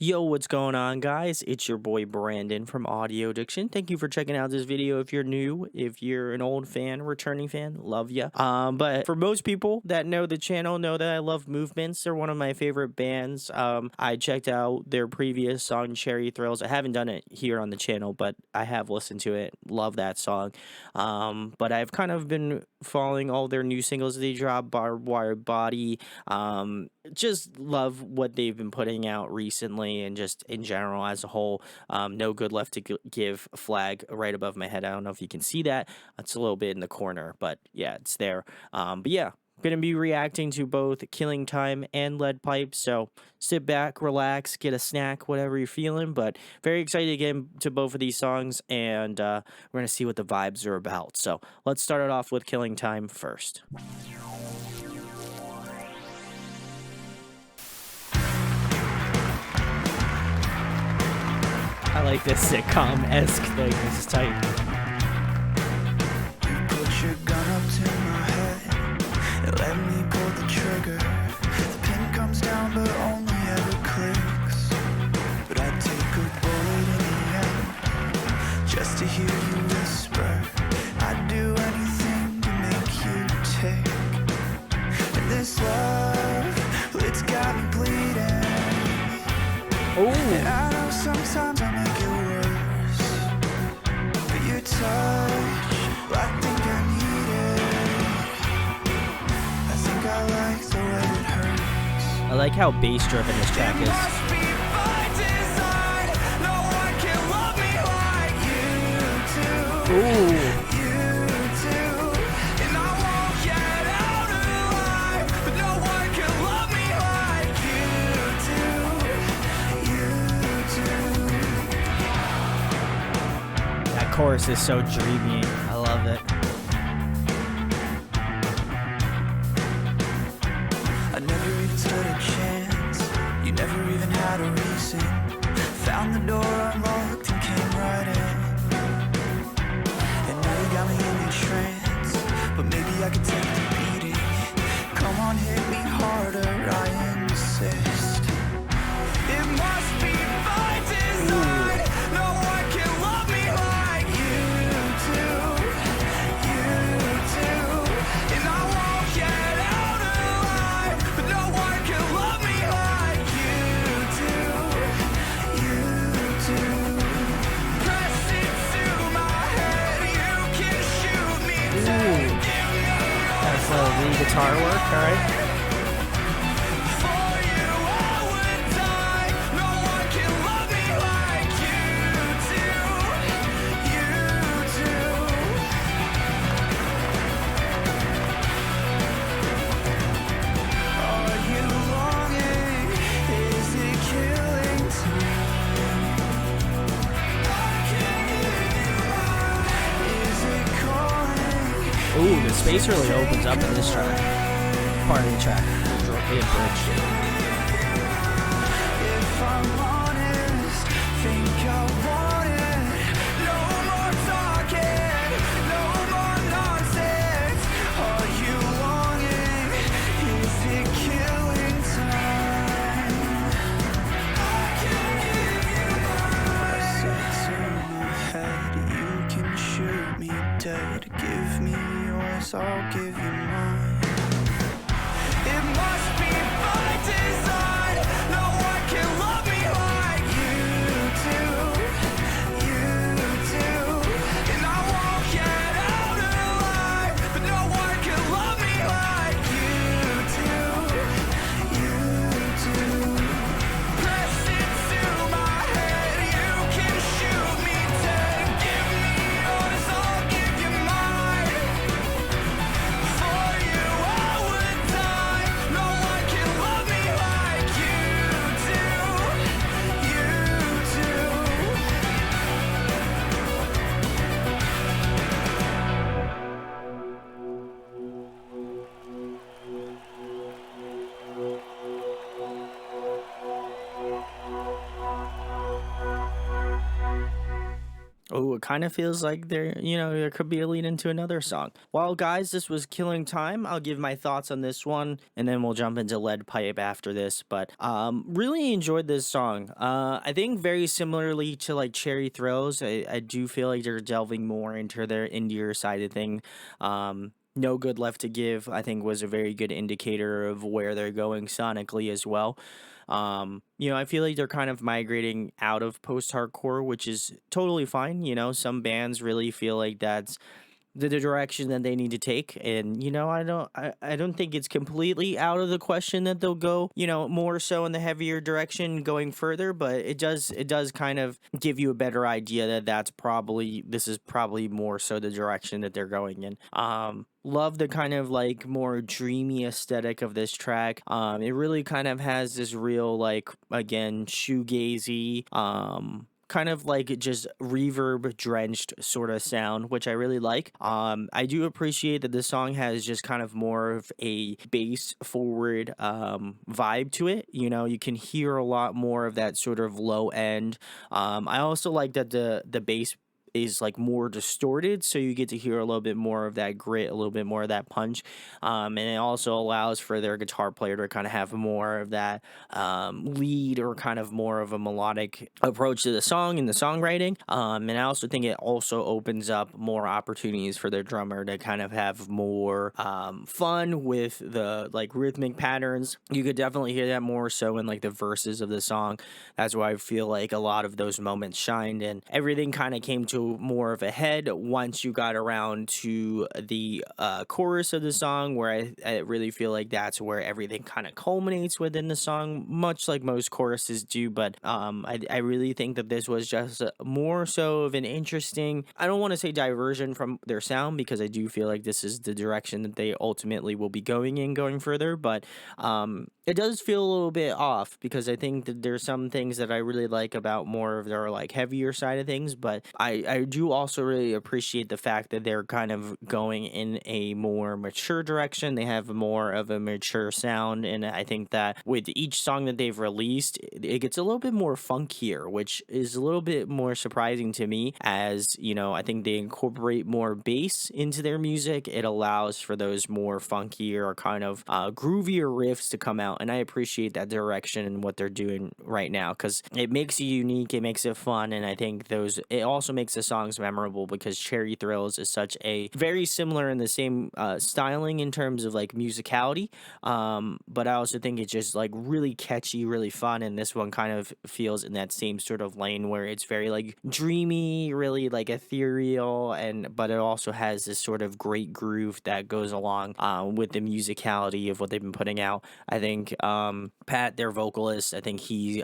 Yo, what's going on, guys? It's your boy Brandon from Audio Addiction. Thank you for checking out this video. If you're new, if you're an old fan, returning fan, love ya. But for most people that know the channel, know that I love Movements. They're one of my favorite bands. I checked out their previous song, Cherry Thrills. I haven't done it here on the channel, but I have listened to it. Love that song. But I've kind of been following all their new singles they dropped, Barbed Wire Body. Just love what they've been putting out recently and just in general as a whole. No Good Left to Give flag right above my head. I don't know if you can see that. It's a little bit in the corner, but yeah, it's there. But yeah, going to be reacting to both Killing Time and Lead Pipe. So sit back, relax, get a snack, whatever you're feeling. But very excited to get into both of these songs, and we're going to see what the vibes are about. So let's start it off with Killing Time first. I like this sitcom-esque thing. This is tight. You put your gun up to my head and let me pull the trigger. The pin comes down but only ever clicks. But I'd take a bullet in the end just to hear you whisper. I'd do anything to make you tick. And this love, well, it's got me bleeding. And I know sometimes I make it worse, but your touch, well, I think I need it. I think I like the way it hurts. I like how bass driven this track It is. must be by design. No one can love me like you do. You do. And I won't get out alive, but no one can love me like you do. That chorus is so dreamy. I love it. I never even stood a chance. You never even had a reason. Found the door unlocked and came right in. And now you got me in a trance, but maybe I could take the beating. Come on, hit me harder, I insist. It must be by design. No one can love me like you do. You do. And I won't get out alive, but no one can love me like you do. You do. Press it to my head, you can shoot me dead. Give me That's lead guitar work, alright? for you, I would die. No one can love me like you do. You do. Are you longing? Is it killing time? Is it calling? Ooh, the space really opens up in this track. Part of the track. Bridge. If I'm honest, think I want it. No more talking, no more nonsense. Are you longing? Is it killing time? I can give you my head. You can shoot me dead. Give me yours, I'll give you mine. It must be by design. No one can love me like you do. You do. And I won't get out alive, but no one can love me like you do. You do. Press it to my head, you can shoot me dead. Give me yours, I'll give you mine. For Oh, it kind of feels like there could be a lead into another song. Well, guys, this was Killing Time. I'll give my thoughts on this one, and then we'll jump into Lead Pipe after this. But really enjoyed this song. I think very similarly to like Cherry Thrills, I do feel like they're delving more into their indie side of thing. No Good Left to Give, I think, was a very good indicator of where they're going sonically as well. I feel like they're kind of migrating out of post hardcore, which is totally fine. Some bands really feel like that's the direction that they need to take, and I don't think it's completely out of the question that they'll go more so in the heavier direction going further, but it does kind of give you a better idea that this is probably more so the direction that they're going in. Love the kind of like more dreamy aesthetic of this track. It really kind of has this real, like, again, shoegazy, kind of like just reverb drenched sort of sound, which I really like. I do appreciate that the song has just kind of more of a bass forward vibe to it. You can hear a lot more of that sort of low end. I also like that the bass is like more distorted, so you get to hear a little bit more of that grit, a little bit more of that punch. And it also allows for their guitar player to kind of have more of that lead, or kind of more of a melodic approach to the song and the songwriting. And I also think it also opens up more opportunities for their drummer to kind of have more fun with the like rhythmic patterns. You could definitely hear that more so in like the verses of the song. That's why I feel like a lot of those moments shined, and everything kind of came to more of a head once you got around to the chorus of the song, where I really feel like that's where everything kind of culminates within the song, much like most choruses do. But I really think that this was just more so of an interesting, I don't want to say diversion from their sound, because I do feel like this is the direction that they ultimately will be going in going further. But it does feel a little bit off, because I think that there's some things that I really like about more of their like heavier side of things, but I do also really appreciate the fact that they're kind of going in a more mature direction. They have more of a mature sound, and I think that with each song that they've released, it gets a little bit more funkier, which is a little bit more surprising to me, as I think they incorporate more bass into their music. It allows for those more funkier, kind of groovier riffs to come out, and I appreciate that direction and what they're doing right now, because it makes it unique, it makes it fun, and I think it also makes the songs memorable, because Cherry Thrills is such a very similar in the same styling in terms of like musicality, but I also think it's just like really catchy, really fun, and this one kind of feels in that same sort of lane where it's very like dreamy, really like ethereal, but it also has this sort of great groove that goes along with the musicality of what they've been putting out. I think Pat, their vocalist, I think he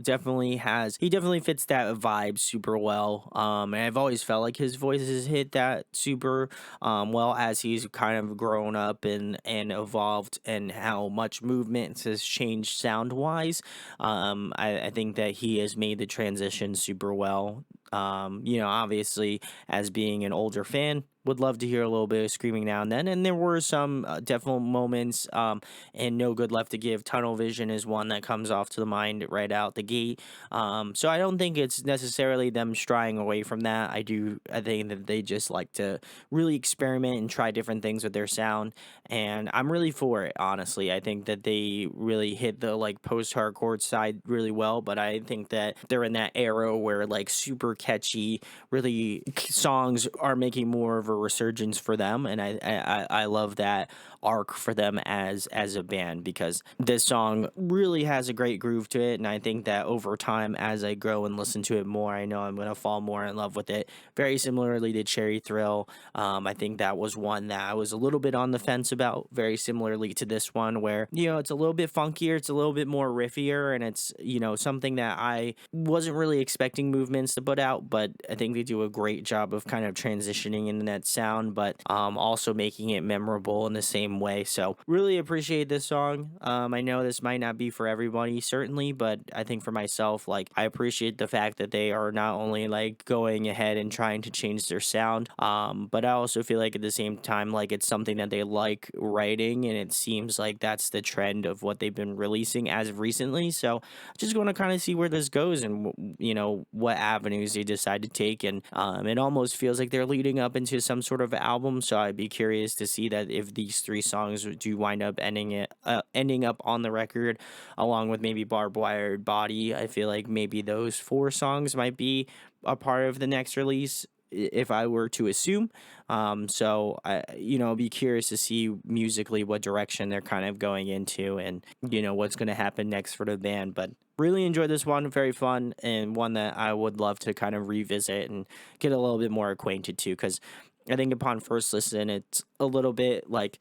definitely fits that vibe super well. And I've always felt like his voice has hit that super well, as he's kind of grown up and evolved, and how much movement has changed sound wise. I think that he has made the transition super well. Obviously, as being an older fan, would love to hear a little bit of screaming now and then. And there were some definite moments, and No Good Left to Give. Tunnel Vision is one that comes off to the mind right out the gate. So I don't think it's necessarily them straying away from that. I think that they just like to really experiment and try different things with their sound, and I'm really for it, honestly. I think that they really hit the like post-hardcore side really well, but I think that they're in that era where like super catchy, really songs are making more of a resurgence for them, and I love that arc for them as a band, because this song really has a great groove to it, and I think that over time, as I grow and listen to it more, I know I'm going to fall more in love with it. Very similarly to Cherry Thrill, I think that was one that I was a little bit on the fence about, very similarly to this one, where it's a little bit funkier, it's a little bit more riffier, and it's something that I wasn't really expecting Movements to put out, but I think they do a great job of kind of transitioning into that sound, but also making it memorable in the same same way. So really appreciate this song. I know this might not be for everybody, certainly, but I think for myself, like, I appreciate the fact that they are not only like going ahead and trying to change their sound, but I also feel like at the same time, like, it's something that they like writing, and it seems like that's the trend of what they've been releasing as of recently. So just going to kind of see where this goes and, you know, what avenues they decide to take. And it almost feels like they're leading up into some sort of album. So I'd be curious to see that if these 3 songs do wind up ending up on the record, along with maybe Barbed Wire Body. I feel like maybe those 4 songs might be a part of the next release, if I were to assume. So I, you know, be curious to see musically what direction they're kind of going into, and, you know, what's going to happen next for the band. But really enjoyed this one, very fun, and one that I would love to kind of revisit and get a little bit more acquainted to, because I think upon first listen, it's a little bit like,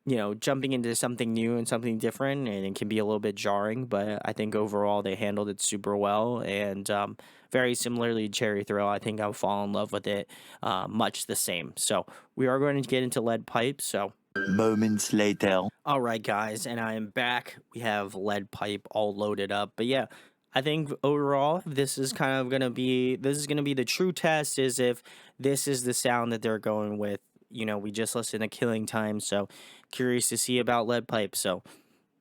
you know, jumping into something new and something different, and it can be a little bit jarring, but I think overall they handled it super well. And very similarly, Cherry Thrill, I think I'll fall in love with it much the same. So we are going to get into Lead Pipe. So moments later. all right, guys, and I am back. We have Lead Pipe all loaded up. But yeah, I think overall this is gonna be the true test, is if this is the sound that they're going with. You know, we just listened to Killing Time, so curious to see about Lead Pipe. So,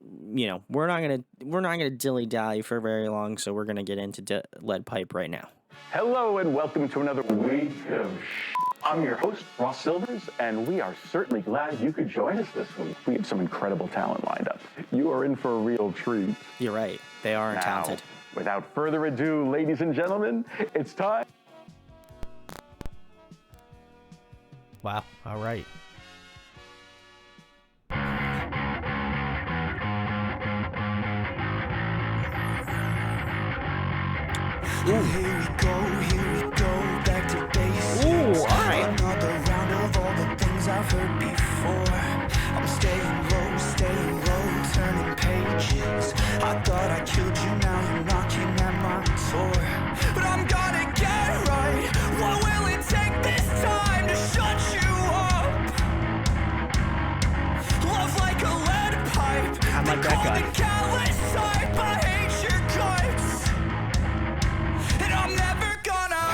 you know, we're not gonna dilly dally for very long. So we're gonna get into Lead Pipe right now. Hello and welcome to another week of I'm your host, Ross Silvers, and we are certainly glad you could join us this week. We have some incredible talent lined up. You are in for a real treat. You're right. They are talented. Without further ado, ladies and gentlemen, it's time. Wow. All right. Here we go, back to basics. Ooh, all right. Another round of all the things I've heard before. I'm staying low, turning pages. I thought I killed you, now you're knocking at my door. But I'm gonna get right. What will it take this time to shut you up? Love like a lead pipe. I'm like that guy. The callous type, I hate your guts. And I'm never gonna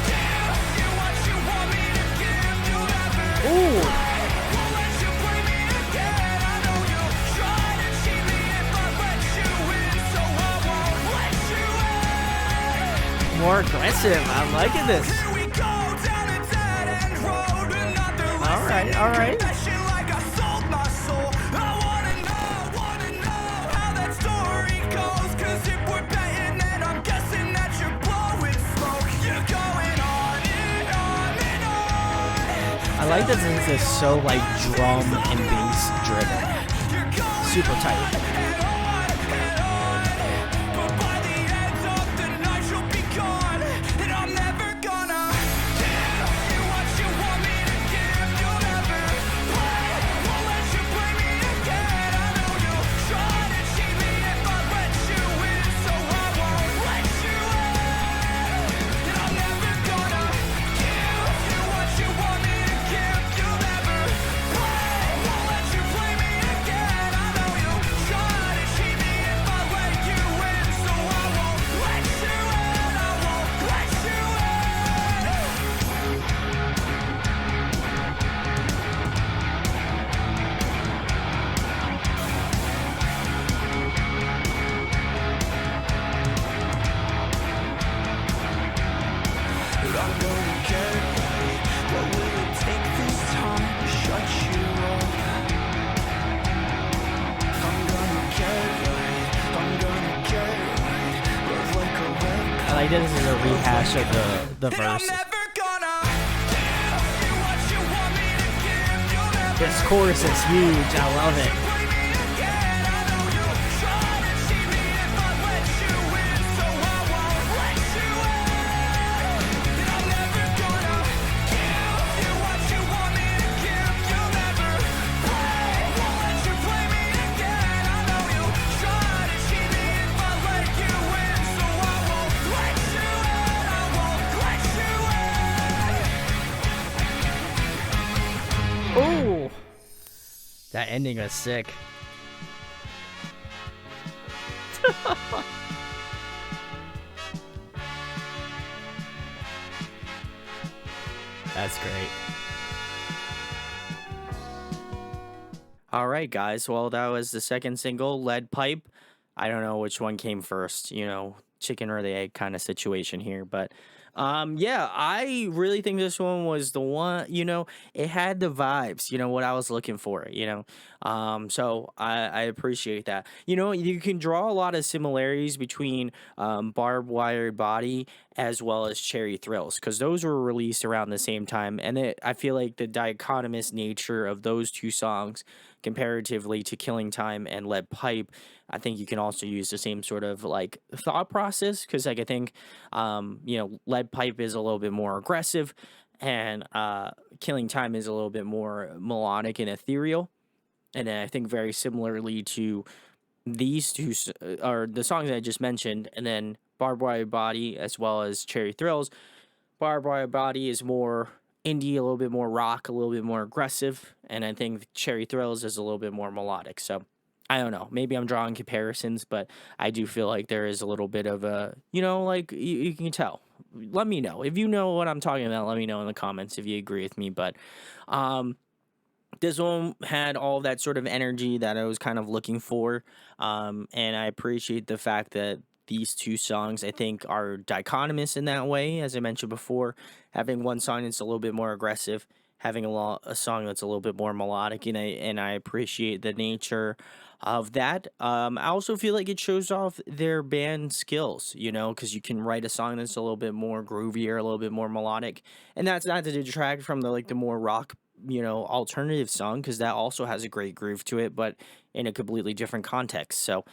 give you what you want me to give. You'll never Ooh. won't let you play me again. I know you'll try to cheat me if I let you in, so I won't let you in. More aggressive. I'm liking this. Here we go down a dead end road. Another All right. All right. confession like I sold my soul. I wanna know how that story goes. 'Cause if we're betting, then I'm guessing that you're blowing smoke. You're going on and on and on. I like that this is so like drum and bass driven. You're going Super tight. and on and on. But by the end of the night, you'll be gone. And I'm never gonna give you what you want me to give. You'll never play. Won't let you play me again. I know you'll try to cheat me if I let you in, so I won't let you in. And I'm never gonna give you what you want me to give. You'll never play. Won't let you play me again. I know you'll try to cheat me if I let you in, so I won't let you in. I won't let you But I'm gonna get right. What will it take this time to shut you up? I'm gonna get right. I'm gonna get right. Love like a red. I like that this is a rehash of the And I'm verse. never gonna give you what you want me to give. You'll never This chorus is huge. I love it. play me again. I know you'll try to cheat me if I let you in, so I won't let you in. And I'm never gonna give you what you want me to give. You'll never play. Won't let you play me again. I know you'll try to cheat me if I let you in, so I won't let you in. I won't let you in. Ooh. That ending was sick. That's great. All right, guys. Well, that was the second single, Lead Pipe. I don't know which one came first, chicken or the egg kind of situation here. But yeah, I really think this one was the one, it had the vibes, what I was looking for, so I appreciate that. You can draw a lot of similarities between Barbed Wire Body as well as Cherry Thrills, because those were released around the same time. And I feel like the dichotomous nature of those two songs comparatively to Killing Time and Lead Pipe, I think you can also use the same sort of like thought process, because like I think Lead Pipe is a little bit more aggressive, and Killing Time is a little bit more melodic and ethereal. And then I think very similarly to these two or the songs I just mentioned, and then Barbed Wire Body as well as Cherry Thrills. Barbed Wire Body is more indie, a little bit more rock, a little bit more aggressive, and I think Cherry Thrills is a little bit more melodic. So I don't know. Maybe I'm drawing comparisons, but I do feel like there is a little bit of a, like you can tell. Let me know if you know what I'm talking about. Let me know in the comments if you agree with me. But this one had all that sort of energy that I was kind of looking for. And I appreciate the fact that these two songs, I think, are dichotomous in that way. As I mentioned before, having one song that's a little bit more aggressive, having a song that's a little bit more melodic, and I appreciate the nature of that. I also feel like it shows off their band skills, because you can write a song that's a little bit more groovier, a little bit more melodic, and that's not to detract from the more rock, alternative song, because that also has a great groove to it, but in a completely different context. So,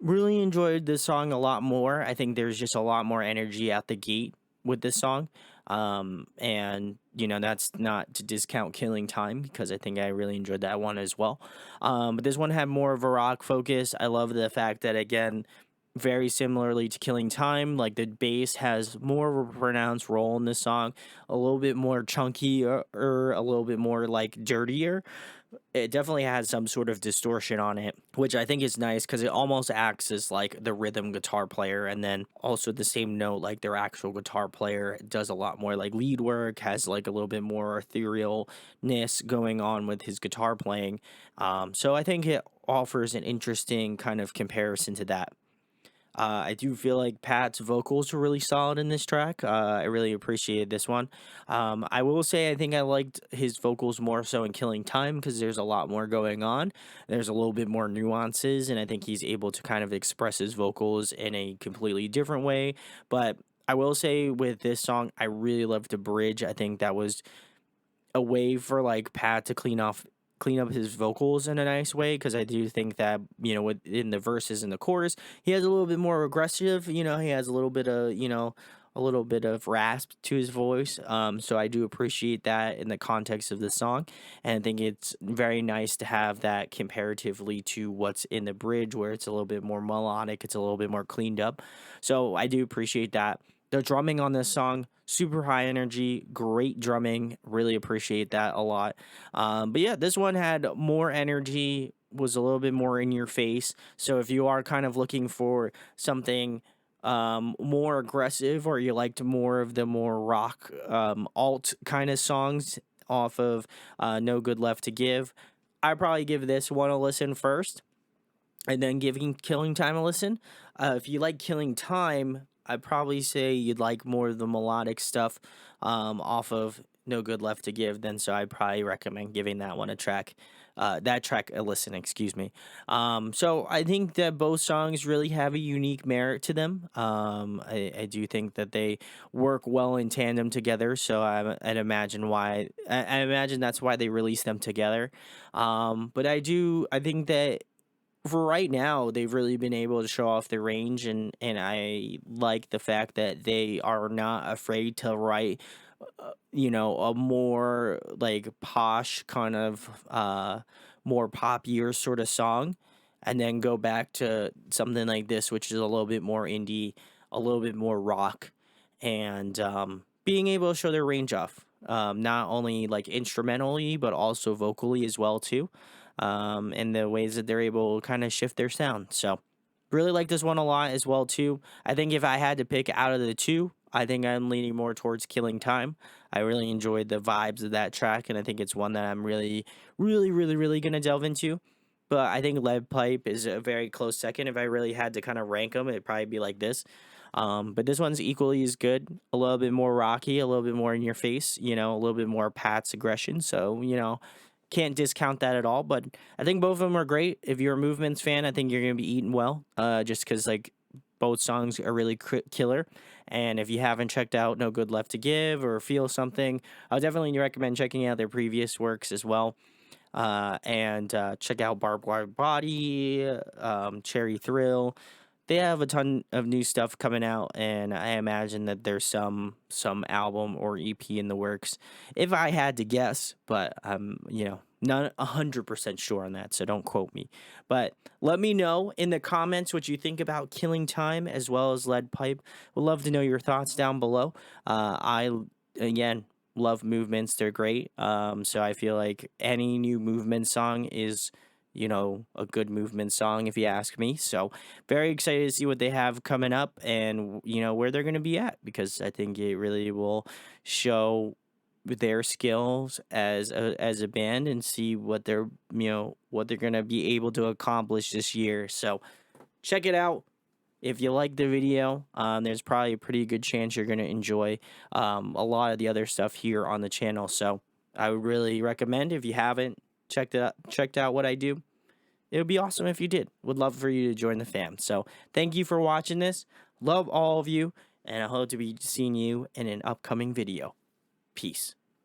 really enjoyed this song a lot more. I think there's just a lot more energy out the gate with this song. And that's not to discount Killing Time, because I think I really enjoyed that one as well. But this one had more of a rock focus. I love the fact that, again, very similarly to Killing Time, like the bass has more of a pronounced role in this song, a little bit more chunky, or a little bit more like dirtier. It definitely has some sort of distortion on it, which I think is nice, because it almost acts as like the rhythm guitar player, and then also the same note, like their actual guitar player does a lot more like lead work, has like a little bit more etherealness going on with his guitar playing. So I think it offers an interesting kind of comparison to that. I do feel like Pat's vocals were really solid in this track. I really appreciated this one. I will say I think I liked his vocals more so in Killing Time, because there's a lot more going on. There's a little bit more nuances, and I think he's able to kind of express his vocals in a completely different way. But I will say with this song, I really loved the bridge. I think that was a way for like Pat to clean up his vocals in a nice way, because I do think that within the verses and the chorus, he has a little bit more aggressive. He has a little bit of a little bit of rasp to his voice. So I do appreciate that in the context of the song, and I think it's very nice to have that comparatively to what's in the bridge, where it's a little bit more melodic, it's a little bit more cleaned up. So I do appreciate that. The drumming on this song, super high energy, great drumming. Really appreciate that a lot. But yeah, this one had more energy, was a little bit more in your face. So if you are kind of looking for something more aggressive, or you liked more of the more rock alt kind of songs off of No Good Left to Give, I'd probably give this one a listen first, and then giving Killing Time a listen. If you like Killing Time, I'd probably say you'd like more of the melodic stuff off of No Good Left to Give. Then, so I'd probably recommend giving that one that track a listen. Excuse me. So I think that both songs really have a unique merit to them. I do think that they work well in tandem together. So I'd imagine why. I imagine that's why they released them together. But I think that for right now, they've really been able to show off their range, and I like the fact that they are not afraid to write, a more like posh kind of, more poppier sort of song, and then go back to something like this, which is a little bit more indie, a little bit more rock, and being able to show their range off. not only like instrumentally but also vocally as well too, and the ways that they're able to kind of shift their sound. So really like this one a lot as well too. I think if I had to pick out of the two, I think I'm leaning more towards Killing Time. I really enjoyed the vibes of that track, and I think it's one that I'm really gonna delve into. But I think Lead Pipe is a very close second. If I really had to kind of rank them, it'd probably be like this. But this one's equally as good. A little bit more rocky, a little bit more in your face. A little bit more Pat's aggression. So can't discount that at all. But I think both of them are great. If you're a Movements fan, I think you're gonna be eating well. Just because like both songs are really killer. And if you haven't checked out No Good Left to Give or Feel Something, I would definitely recommend checking out their previous works as well. And check out Barbed Wire Body, Cherry Thrill. They have a ton of new stuff coming out, and I imagine that there's some album or EP in the works. If I had to guess, but I'm not 100% sure on that, so don't quote me. But let me know in the comments what you think about Killing Time as well as Lead Pipe. Would love to know your thoughts down below. I again love Movements; they're great. So I feel like any new Movement song is a good Movement song if you ask me. So very excited to see what they have coming up and where they're going to be at, because I think it really will show their skills as a band and see what they're what they're going to be able to accomplish this year. So check it out. If you like the video, there's probably a pretty good chance you're going to enjoy a lot of the other stuff here on the channel. So I would really recommend, if you haven't checked out what I do, it would be awesome if you did. Would love for you to join the fam. So thank you for watching this. Love all of you, and I hope to be seeing you in an upcoming video. Peace.